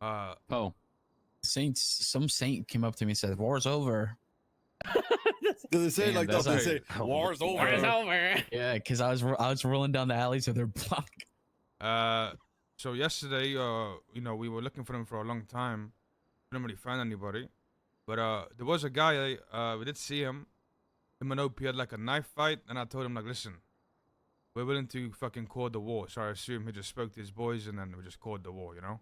Oh, some saint came up to me and said, "War's over." Do they say it like that? They say war's over. War's over. Yeah, because I was rolling down the alleys of their block. So yesterday, you know, we were looking for him for a long time. Didn't really find anybody. But there was a guy. We did see him. Him and OP had like a knife fight, and I told him like, listen, we're willing to fucking call the war. So I assume he just spoke to his boys, and then we just called the war. You know.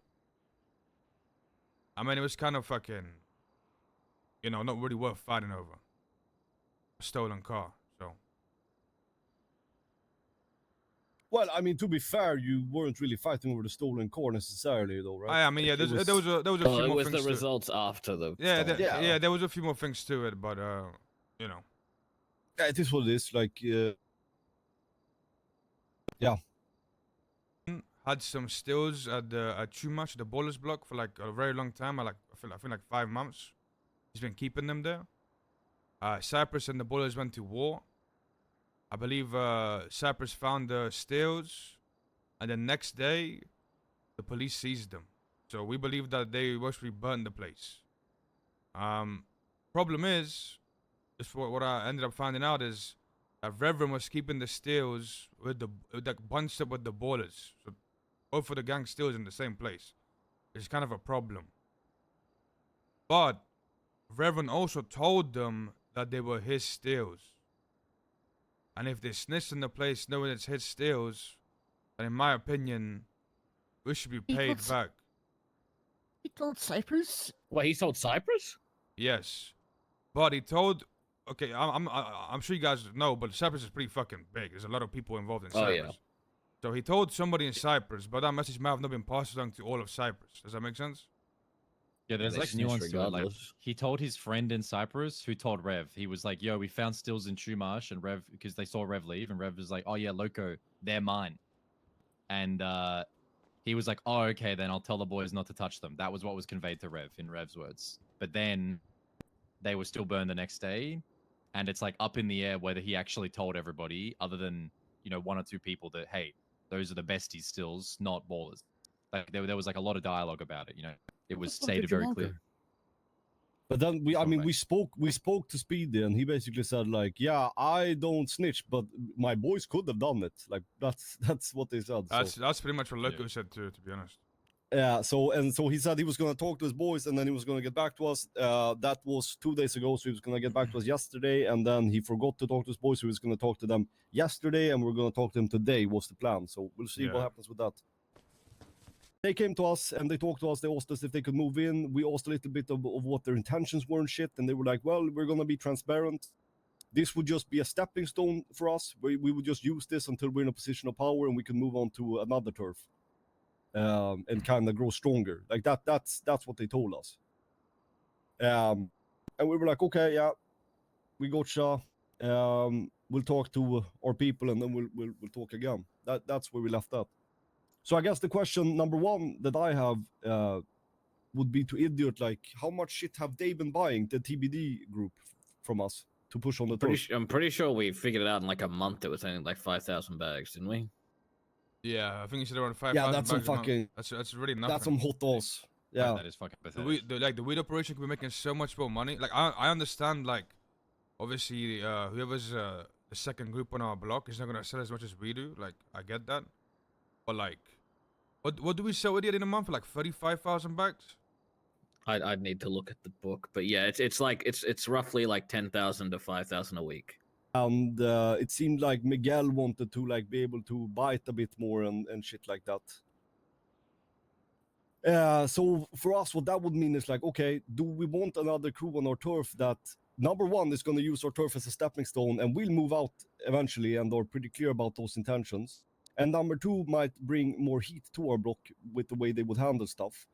I mean, it was kind of fucking, you know, not really worth fighting over. A stolen car. So. Well, I mean, to be fair, you weren't really fighting over the stolen car necessarily, though, right? I mean, yeah, there was a few more things. It was the results after the. Yeah, there was a few more things to it, but you know. Yeah, it is what it is. Like, yeah. Had some stills at too much the ballers block for like a very long time. I think like 5 months. He's been keeping them there. Cypress and the ballers went to war. I believe Cypress found the stills, and the next day, the police seized them. So we believe that they mostly burned the place. Problem is what I ended up finding out is that Reverend was keeping the stills with bunched up with the ballers. So both of the gang stills in the same place. It's kind of a problem. But Reverend also told them that they were his stills. And if they snitched in the place knowing it's his stills, then in my opinion, we should be paid back. He told Cypress? What, he told Cypress? Yes. But he told... Okay, I'm sure you guys know, but Cypress is pretty fucking big. There's a lot of people involved in Cypress. Yeah. So he told somebody in Cypress, but that message might have not been passed along to all of Cypress. Does that make sense? Yeah, there's like nuance to it. Like, he told his friend in Cyprus who told Rev. He was like, yo, we found stills in Chumash, and Rev, because they saw Rev leave, and Rev was like, oh yeah, Loco, they're mine. And he was like, oh, okay, then I'll tell the boys not to touch them. That was what was conveyed to Rev, in Rev's words. But then they were still burned the next day, and it's like up in the air whether he actually told everybody, other than, you know, 1 or 2 people that, hey, those are the besties stills, not ballers. Like there was like a lot of dialogue about it, you know. It was stated very clear. But then we spoke to Speedy, and he basically said like, yeah, I don't snitch, but my boys could have done it. Like that's what they said. That's pretty much what Loco said too, to be honest. Yeah. So he said he was gonna talk to his boys, and then he was gonna get back to us. That was 2 days ago, so he was gonna get back to us yesterday, and then he forgot to talk to his boys. So he was gonna talk to them yesterday, and we're gonna talk to them today. Was the plan? So we'll see what happens with that. They came to us and they talked to us. They asked us if they could move in. We asked a little bit of what their intentions were and shit. And they were like, well, we're going to be transparent. This would just be a stepping stone for us. We would just use this until we're in a position of power and we can move on to another turf and kind of grow stronger. Like that's what they told us. And we were like, okay, yeah, we gotcha. We'll talk to our people and then we'll talk again. That's where we left that. So I guess the question number 1 that I have would be to Idiot, like, how much shit have they been buying, the TBD group, from us to push on the turf? I'm pretty sure we figured it out in like a month. It was only like 5,000 bags, didn't we? Yeah, I think you said around 5,000 Yeah, that's some fucking... That's really nothing. That's some hot ass. Yeah. That is fucking pathetic. The weed operation could be making so much more money. Like, I understand, like, obviously, whoever's the second group on our block is not going to sell as much as we do. Like, I get that. But, like, what do we sell Idiot in a month for, like 35,000 bags? I'd need to look at the book, but yeah, it's roughly like 10,000 to 5,000 a week. And it seemed like Miguel wanted to like be able to bite a bit more and shit like that. So for us, what that would mean is like, okay, do we want another crew on our turf that number 1 is going to use our turf as a stepping stone, and we'll move out eventually, and are pretty clear about those intentions. And number 2 might bring more heat to our block with the way they would handle stuff.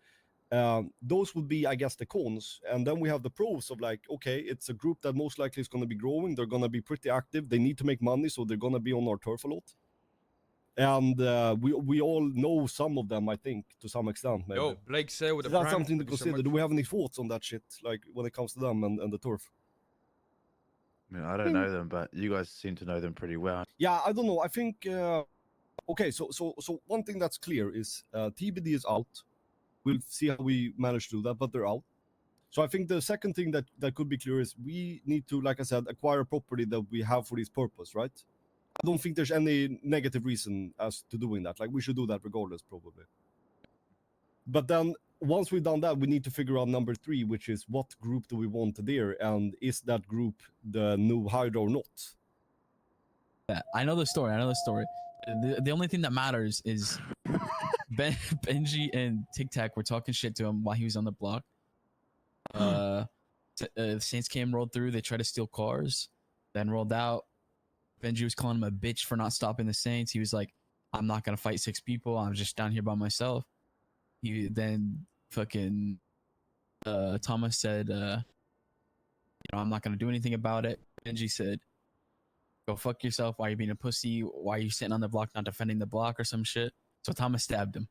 Those would be, I guess, the cons. And then we have the pros of like, okay, it's a group that most likely is going to be growing. They're going to be pretty active. They need to make money, so they're going to be on our turf a lot. And we all know some of them, I think, to some extent. Maybe. Yo, Blake said with that's something to consider. Do we have any thoughts on that shit, like when it comes to them and the turf? I mean, I don't know them, but you guys seem to know them pretty well. Yeah, I don't know. I think... Okay, so one thing that's clear is TBD is out. We'll see how we manage to do that, but they're out. So I think the second thing that could be clear is we need to, like I said, acquire property that we have for this purpose, right? I don't think there's any negative reason as to doing that. Like, we should do that regardless, probably. But then once we've done that, we need to figure out number 3, which is what group do we want there, and is that group the new Hydra or not? Yeah, I know the story. The only thing that matters is Benji and Tic Tac were talking shit to him while he was on the block. Saints came, rolled through. They tried to steal cars, then rolled out. Benji was calling him a bitch for not stopping the Saints. He was like, "I'm not gonna fight 6 people. I'm just down here by myself." He then fucking Thomas said, "I'm not gonna do anything about it." Benji said, "Go fuck yourself. Why are you being a pussy? Why are you sitting on the block not defending the block or some shit?" So Thomas stabbed him.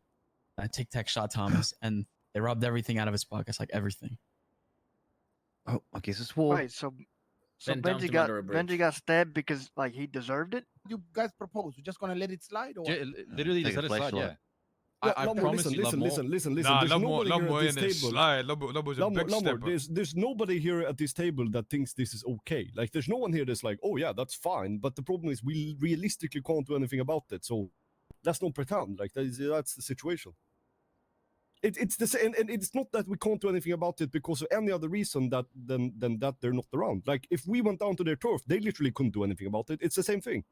Tic Tac shot Thomas, and they robbed everything out of his pockets, like everything. Oh, I guess it's war. Right, so Then dumped Benji him got under a bridge. Benji got stabbed because like he deserved it. You guys propose? We're just gonna let it slide, or what? Literally, Take just let a it slide. flashlight. Yeah. Yeah, I Lamo, promise you, listen. Nah, There's nobody here Lomo at in this his table. slide. Lomo's a big stepper. There's nobody here at this table that thinks this is okay. Like, there's no one here that's like, oh yeah, that's fine. But the problem is we realistically can't do anything about it. So let's not pretend like that's the situation. It's the same, and it's not that we can't do anything about it because of any other reason than that they're not around. Like, if we went down to their turf, they literally couldn't do anything about it. It's the same thing.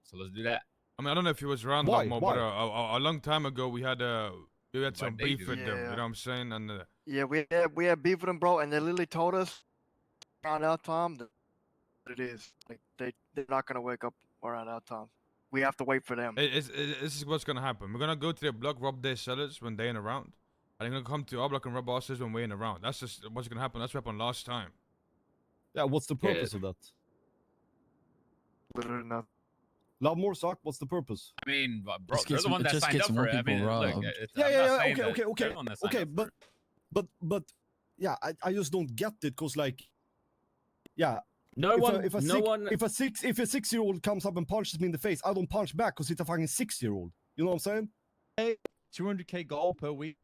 So let's do that. I mean, I don't know if he was around Why? Lomo, but a long time ago we had some they beef do. with them. You Yeah. know what I'm saying? And Yeah, we had beef with them, bro, and they literally told us around our time that it is like they're not gonna wake up around our time. We have to wait for them. this is what's gonna happen. We're gonna go to their block, rob their sellers when they ain't around. And they're gonna come to our block and rob our sellers when we ain't around. That's just what's gonna happen. That's what happened last time. Yeah, what's the purpose of that? Literally nothing. Love more suck. What's the purpose? I mean, bro, Just they're gets- the one it that just signed gets up more for it. I people mean, look, robbed. Okay, but yeah, I just don't get it because, like, yeah, No if one. a, if a no six, one. if a 6-year-old comes up and punches me in the face, I don't punch back because he's a fucking 6-year-old. You know what I'm saying? 200k goal per week.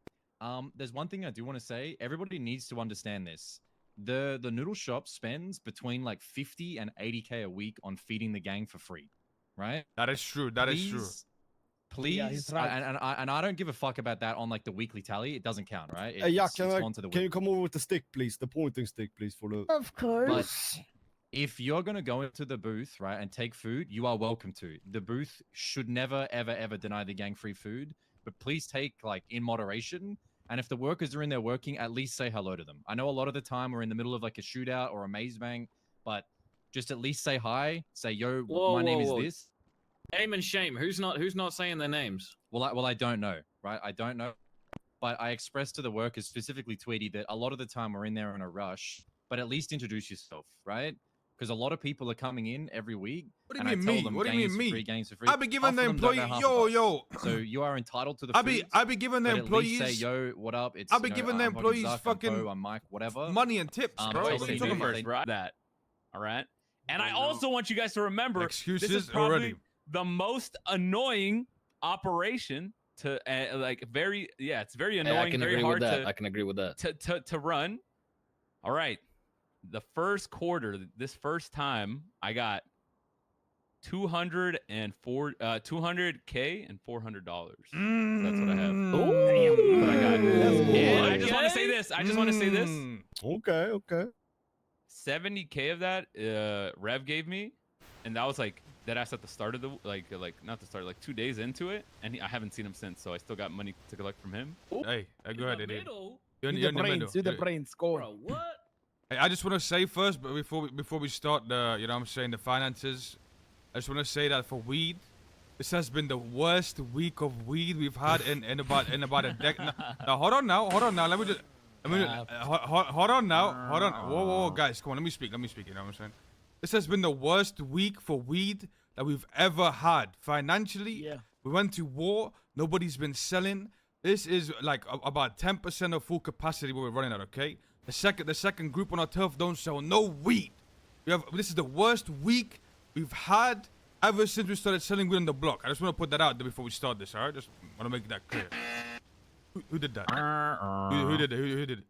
There's one thing I do want to say. Everybody needs to understand this. The Noodle Shop spends between like 50 and 80k a week on feeding the gang for free, right? That is true. That is true. Please, Yeah, he's right. and I don't give a fuck about that on like the weekly tally. It doesn't count, right? Yeah, It's gone to the can week. you come over with the stick, please? The pointing stick, please, for the. Of course. If you're gonna go into the booth, right, and take food, you are welcome to. The booth should never, ever, ever deny the gang free food, but please take like in moderation. And if the workers are in there working, at least say hello to them. I know a lot of the time we're in the middle of like a shootout or a maze bang, but just at least say hi. Say, yo, Whoa, my name whoa. is this. Name and shame. Who's not saying their names? Well, I don't know, right? I don't know. But I expressed to the workers, specifically Tweety, that a lot of the time we're in there in a rush, but at least introduce yourself, right? Because a lot of people are coming in every week. What do you and mean I tell me? them What do you games mean for me? free, games for free. I be giving Half the of them don't employee, know half yo, of us. yo. So you are entitled to the food. I be giving the but at least employees say, yo, what up? It's I be you know, giving the I'm fucking employees Zuck, fucking I'm Poe, I'm Mike, whatever. money and tips, Um, bro. tell What them are you they talking do about? it. Right. That. All right. And I I know. also want you guys to remember this Excuses is probably already. the most annoying operation to it's very Hey, annoying, I can very agree hard with that. I can agree with that. to run. All right. The first quarter, this first time, I got 200K and $400. That's what I have. Ooh. What I got. And I just want to Okay. say this. I just want to say this. Okay. 70K of that Rev gave me, and that was like that ass at the start of the like not the start, like 2 days into it, and I haven't seen him since, so I still got money to collect from him. Hey, go ahead, Eddie. You're Do in the the middle. brains. Do the brains. Score. Bro, what? Hey, I just want to say first, but before we start the, you know what I'm saying, the finances, I just want to say that for weed, this has been the worst week of weed we've had in about a decade. Now, hold on now. Let me just. Hold on now. Whoa, guys, come on. Let me speak. You know what I'm saying? This has been the worst week for weed that we've ever had. Financially, Yeah. we went to war. Nobody's been selling. This is like about 10% of full capacity what we're running at. Okay. The second group on our turf don't sell no weed. This is the worst week we've had ever since we started selling weed on the block. I just want to put that out there before we start this, alright? Just want to make that clear. Who did that? Who did it? Who did it?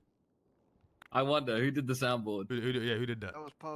I wonder who did the soundboard. Who did that? That was Poe.